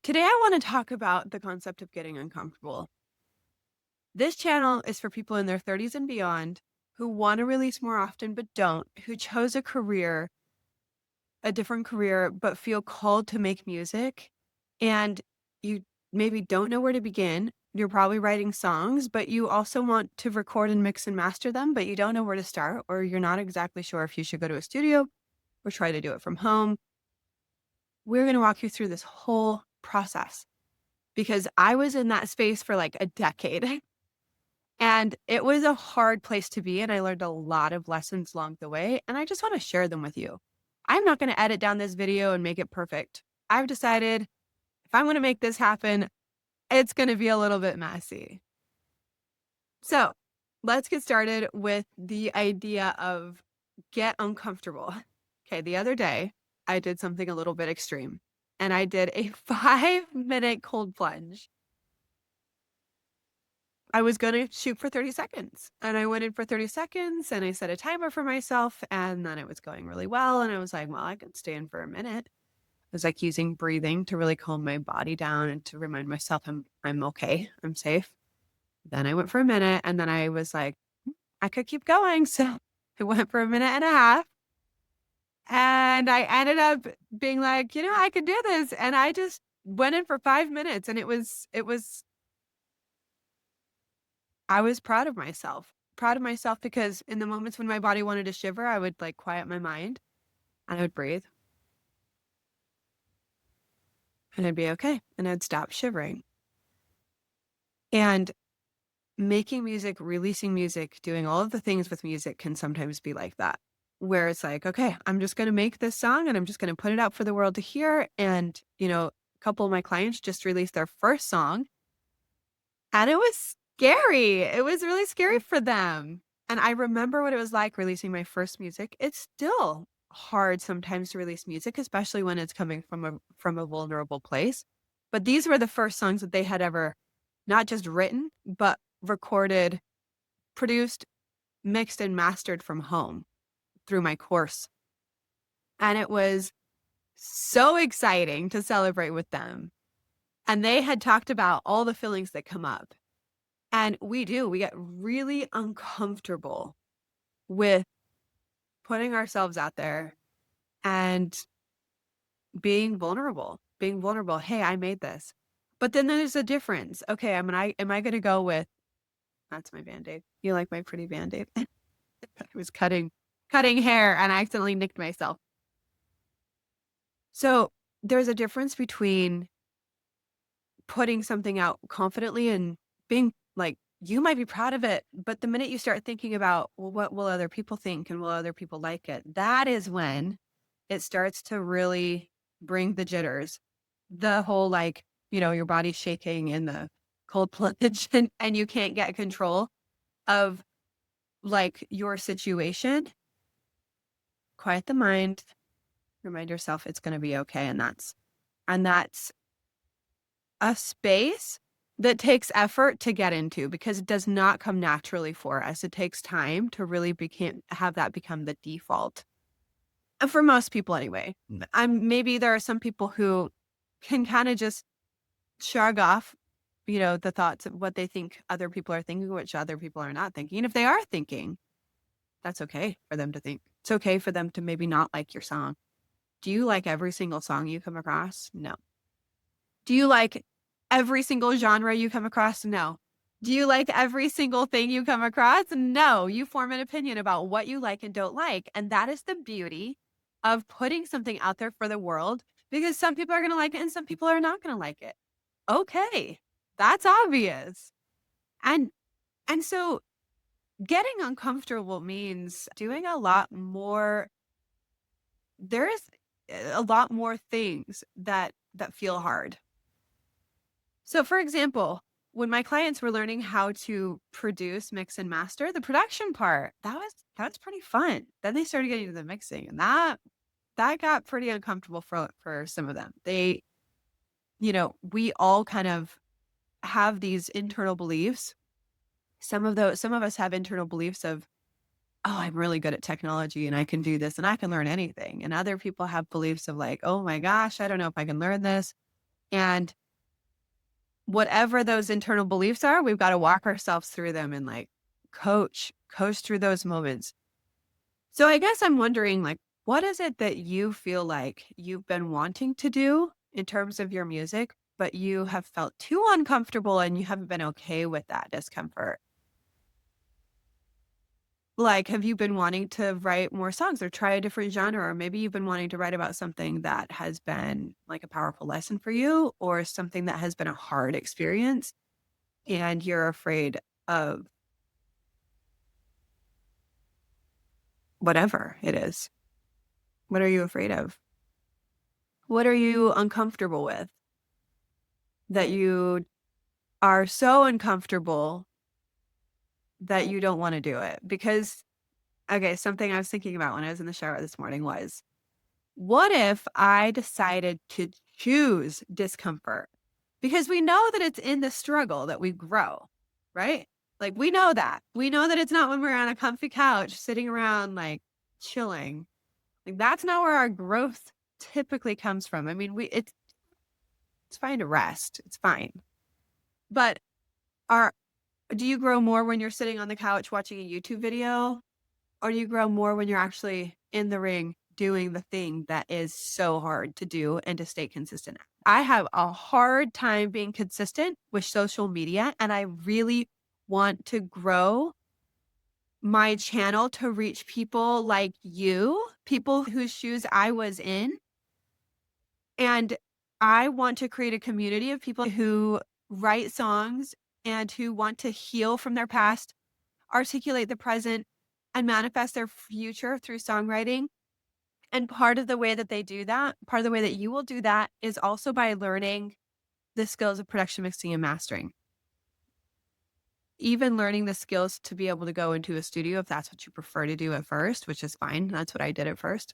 Today, I want to talk about the concept of getting uncomfortable. This channel is for people in their 30s and beyond who want to release more often but don't, who chose a different career, but feel called to make music. And you maybe don't know where to begin. You're probably writing songs, but you also want to record and mix and master them, but you don't know where to start, or you're not exactly sure if you should go to a studio or try to do it from home. We're going to walk you through this whole process because I was in that space for like a decade and it was a hard place to be. And I learned a lot of lessons along the way. And I just want to share them with you. I'm not going to edit down this video and make it perfect. I've decided if I'm going to make this happen, it's going to be a little bit messy. So let's get started with the idea of get uncomfortable. Okay. The other day, I did something a little bit extreme and I did a 5-minute cold plunge. I was gonna shoot for 30 seconds, and I went in for 30 seconds, and I set a timer for myself, and then it was going really well, and I was like, "Well, I could stay in for a minute." I was, like, using breathing to really calm my body down and to remind myself I'm okay, I'm safe. Then I went for a minute, and then I was like, I could keep going," so I went for a minute and a half, and I ended up being like, I could do this," and I just went in for 5 minutes, and it was I was proud of myself because in the moments when my body wanted to shiver, I would like quiet my mind and I would breathe and I'd be okay and I'd stop shivering. And making music, releasing music, doing all of the things with music can sometimes be like that, where it's like, okay, I'm just going to make this song and I'm just going to put it out for the world to hear. And, a couple of my clients just released their first song and it was scary. It was really scary for them. And I remember what it was like releasing my first music. It's still hard sometimes to release music, especially when it's coming from a vulnerable place. But these were the first songs that they had ever not just written, but recorded, produced, mixed, and mastered from home through my course. And it was so exciting to celebrate with them. And they had talked about all the feelings that come up. And we get really uncomfortable with putting ourselves out there and being vulnerable, Hey, I made this. But then there's a difference. Okay, am I going to go with, that's my Band-Aid. You like my pretty Band-Aid? I was cutting hair and I accidentally nicked myself. So there's a difference between putting something out confidently and being like, you might be proud of it, but the minute you start thinking about, well, what will other people think and will other people like it? That is when it starts to really bring the jitters. The whole like, your body's shaking in the cold plunge and you can't get control of like your situation. Quiet the mind, remind yourself it's going to be okay. And that's a space that takes effort to get into because it does not come naturally for us. It takes time to really have that become the default. And for most people anyway. Maybe there are some people who can kind of just shrug off, the thoughts of what they think other people are thinking, which other people are not thinking. And if they are thinking, that's okay for them to think. It's okay for them to maybe not like your song. Do you like every single song you come across? No. Do you like every single genre you come across? No. Do you like every single thing you come across? No. You form an opinion about what you like and don't like. And that is the beauty of putting something out there for the world because some people are going to like it and some people are not going to like it. Okay. That's obvious. And so getting uncomfortable means doing a lot more. There's a lot more things that feel hard. So for example, when my clients were learning how to produce, mix, and master, the production part, that's pretty fun. Then they started getting to the mixing and that got pretty uncomfortable for some of them. We all kind of have these internal beliefs. Some of us have internal beliefs of, oh, I'm really good at technology and I can do this and I can learn anything. And other people have beliefs of like, oh my gosh, I don't know if I can learn this. And whatever those internal beliefs are, we've got to walk ourselves through them and like coach through those moments. So I guess I'm wondering, like, what is it that you feel like you've been wanting to do in terms of your music, but you have felt too uncomfortable and you haven't been okay with that discomfort? Like, have you been wanting to write more songs or try a different genre? Or maybe you've been wanting to write about something that has been like a powerful lesson for you or something that has been a hard experience and you're afraid of whatever it is. What are you afraid of? What are you uncomfortable with that you are so uncomfortable that you don't want to do it? Because, okay, something I was thinking about when I was in the shower this morning was, what if I decided to choose discomfort? Because we know that it's in the struggle that we grow, right? Like we know that. We know that it's not when we're on a comfy couch sitting around like chilling. Like that's not where our growth typically comes from. I mean, it's fine to rest. It's fine. But are do you grow more when you're sitting on the couch watching a YouTube video? Or do you grow more when you're actually in the ring doing the thing that is so hard to do and to stay consistent? I have a hard time being consistent with social media, and I really want to grow my channel to reach people like you, people whose shoes I was in. And I want to create a community of people who write songs and who want to heal from their past, articulate the present, and manifest their future through songwriting. And part of the way that they do that, part of the way that you will do that is also by learning the skills of production, mixing, and mastering. Even learning the skills to be able to go into a studio if that's what you prefer to do at first, which is fine. That's what I did at first.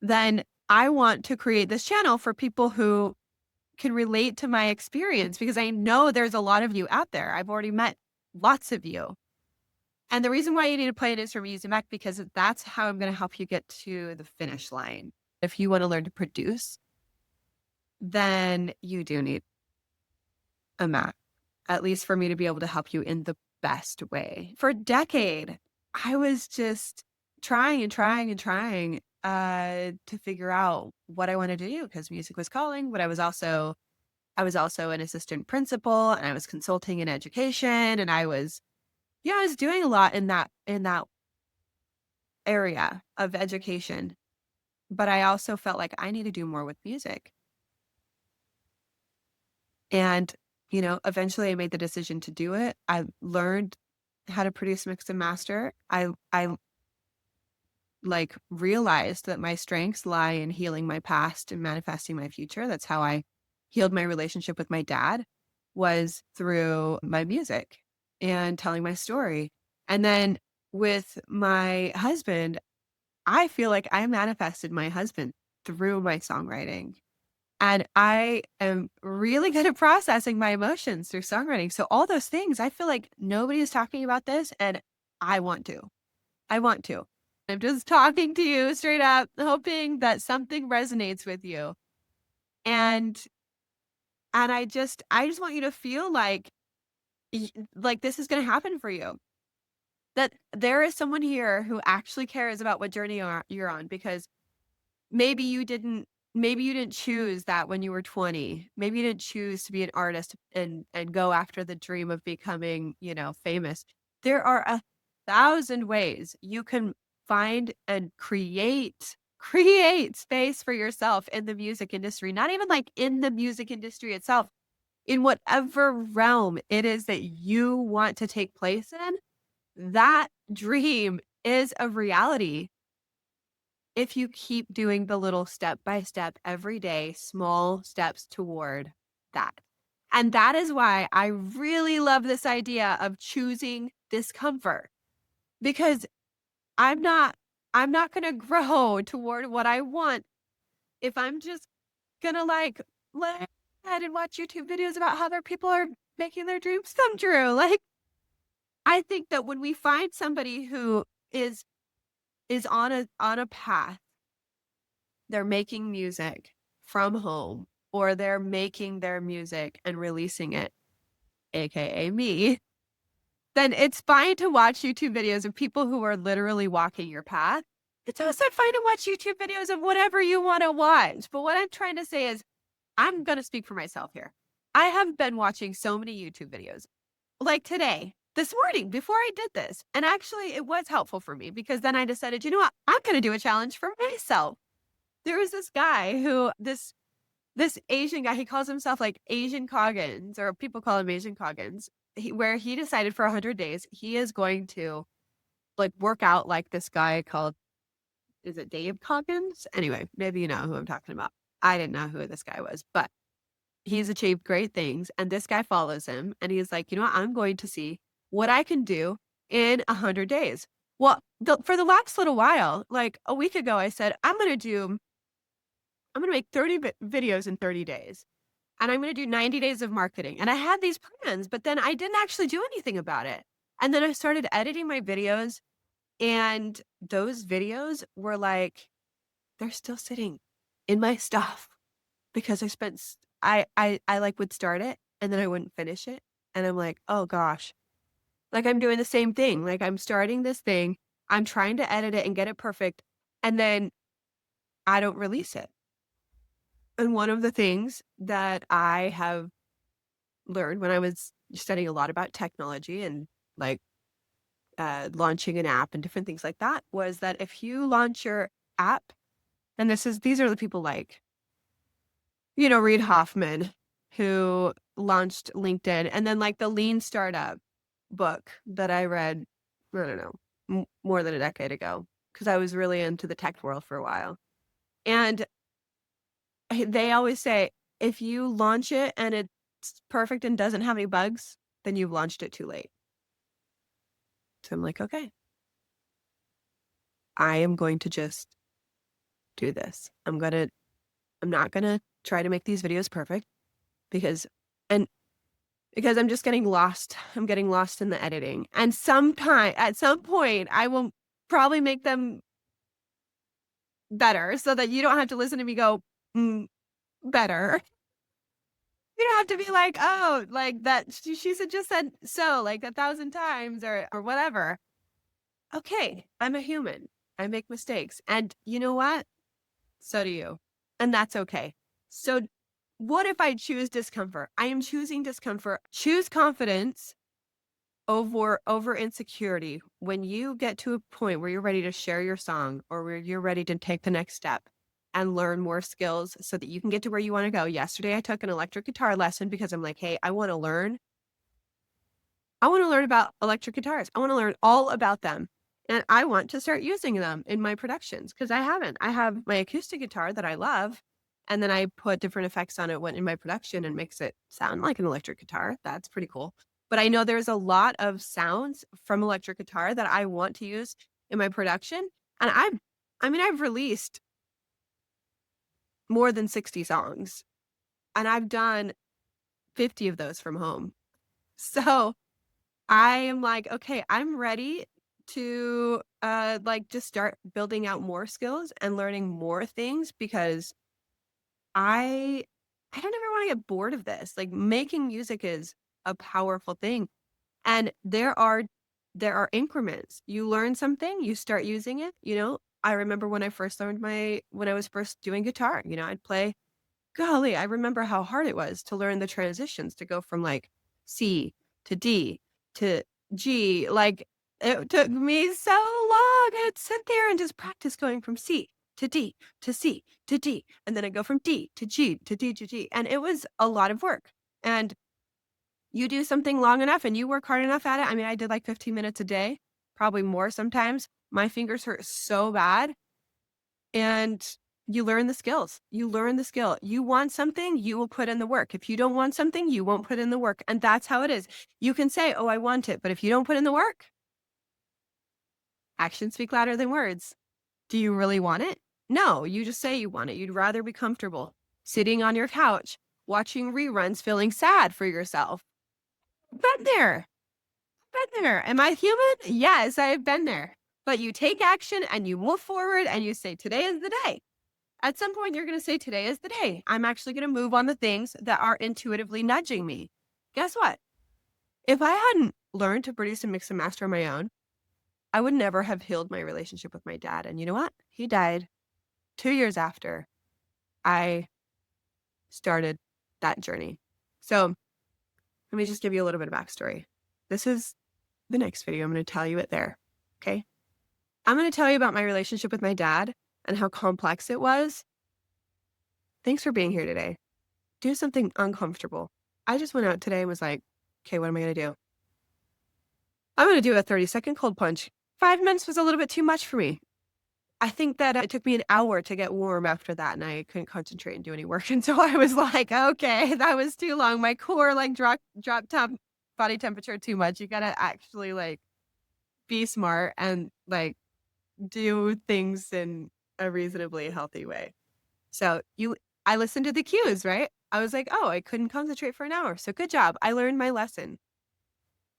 Then I want to create this channel for people who can relate to my experience because I know there's a lot of you out there. I've already met lots of you. And the reason why you need to play an instrument using Mac because that's how I'm going to help you get to the finish line. If you want to learn to produce, then you do need a Mac, at least for me to be able to help you in the best way. For a decade, I was just trying and trying and trying to figure out what I wanted to do because music was calling, but I was also an assistant principal and I was consulting in education and I was doing a lot in that area of education, but I also felt like I need to do more with music. And, eventually I made the decision to do it. I learned how to produce, mix, and master. I like realized that my strengths lie in healing my past and manifesting my future. That's how I healed my relationship with my dad was through my music and telling my story. And then with my husband, I feel like I manifested my husband through my songwriting. And I am really good at processing my emotions through songwriting. So all those things, I feel like nobody is talking about this and I want to. I want to. I'm just talking to you straight up, hoping that something resonates with you. And I just want you to feel like like this is going to happen for you. That there is someone here who actually cares about what journey you're on because maybe you didn't choose that when you were 20. Maybe you didn't choose to be an artist and go after the dream of becoming, famous. There are 1,000 ways you can find and create space for yourself in the music industry, not even like in the music industry itself, in whatever realm it is that you want to take place in. That dream is a reality if you keep doing the little step by step every day, small steps toward that. And that is why I really love this idea of choosing discomfort because I'm not I'm not going to grow toward what I want if I'm just going to like lay ahead and watch YouTube videos about how other people are making their dreams come true. Like I think that when we find somebody who is on a path, they're making music from home or they're making their music and releasing it, aka me, then it's fine to watch YouTube videos of people who are literally walking your path. It's also fine to watch YouTube videos of whatever you want to watch. But what I'm trying to say is, I'm going to speak for myself here. I have been watching so many YouTube videos, like today, this morning, before I did this. And actually, it was helpful for me because then I decided, you know what? I'm going to do a challenge for myself. There was this guy this Asian guy, he calls himself like Asian Coggins, or people call him Asian Coggins, where he decided for 100 days, he is going to like work out like this guy called, is it Dave Coggins? Anyway, maybe you know who I'm talking about. I didn't know who this guy was, but he's achieved great things. And this guy follows him and he's like, you know what? I'm going to see what I can do in 100 days. Well, for the last little while, like a week ago, I said, I'm going to make 30 videos in 30 days. And I'm going to do 90 days of marketing. And I had these plans, but then I didn't actually do anything about it. And then I started editing my videos, and those videos were like, they're still sitting in my stuff because I like would start it and then I wouldn't finish it. And I'm like, oh gosh, like I'm doing the same thing. Like I'm starting this thing, I'm trying to edit it and get it perfect. And then I don't release it. And one of the things that I have learned when I was studying a lot about technology and like launching an app and different things like that was that if you launch your app, and these are the people like, you know, Reid Hoffman, who launched LinkedIn, and then like the Lean Startup book that I read, I don't know, more than a decade ago, because I was really into the tech world for a while. And they always say, if you launch it and it's perfect and doesn't have any bugs, then you've launched it too late. So I'm like, okay, I am going to just do this. I'm not gonna try to make these videos perfect because I'm just getting lost. I'm getting lost in the editing. And at some point, I will probably make them better so that you don't have to listen to me go, better. You don't have to be like, oh, like that. She just said so like 1,000 times or whatever. Okay, I'm a human. I make mistakes. And you know what? So do you. And that's okay. So what if I choose discomfort? I am choosing discomfort. Choose confidence over insecurity. When you get to a point where you're ready to share your song or where you're ready to take the next step and learn more skills so that you can get to where you want to go. Yesterday I took an electric guitar lesson because I'm like, hey, I want to learn about electric guitars. I want to learn all about them. And I want to start using them in my productions because I haven't. I have my acoustic guitar that I love. And then I put different effects on it in my production and makes it sound like an electric guitar. That's pretty cool. But I know there's a lot of sounds from electric guitar that I want to use in my production. And I've released more than 60 songs and I've done 50 of those from home. So I am like, okay, I'm ready to like just start building out more skills and learning more things because I don't ever want to get bored of this. Like making music is a powerful thing. And there are increments. You learn something, you start using it, you know. I remember when I was first doing guitar, you know, I'd play, golly, I remember how hard it was to learn the transitions to go from like C to D to G. Like it took me so long. I'd sit there and just practice going from C to D to C to D. And then I go from D to G to D to G. And it was a lot of work. And you do something long enough and you work hard enough at it. I mean, I did like 15 minutes a day, probably more sometimes. My fingers hurt so bad. And you learn the skills. You learn the skill. You want something, you will put in the work. If you don't want something, you won't put in the work. And that's how it is. You can say, oh, I want it. But if you don't put in the work, actions speak louder than words. Do you really want it? No, you just say you want it. You'd rather be comfortable sitting on your couch, watching reruns, feeling sad for yourself. Been there. Been there. Am I human? Yes, I've been there. But you take action and you move forward and you say, today is the day. At some point, you're going to say, today is the day. I'm actually going to move on the things that are intuitively nudging me. Guess what? If I hadn't learned to produce and mix and master on my own, I would never have healed my relationship with my dad. And you know what? He died 2 years after I started that journey. So let me just give you a little bit of backstory. This is the next video. I'm going to tell you it there. Okay. I'm going to tell you about my relationship with my dad and how complex it was. Thanks for being here today. Do something uncomfortable. I just went out today and was like, okay, what am I going to do? I'm going to do a 30-second cold plunge. 5 minutes was a little bit too much for me. I think that it took me an hour to get warm after that, and I couldn't concentrate and do any work. And so I was like, okay, that was too long. My core like dropped body temperature too much. You got to actually like be smart and like do things in a reasonably healthy way. So I listened to the cues, right? I was like, oh, I couldn't concentrate for an hour. So good job. I learned my lesson.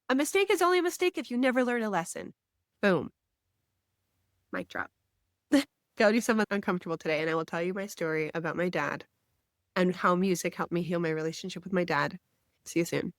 A mistake is only a mistake if you never learn a lesson. Boom. Mic drop. Go do something uncomfortable today, and I will tell you my story about my dad and how music helped me heal my relationship with my dad. See you soon.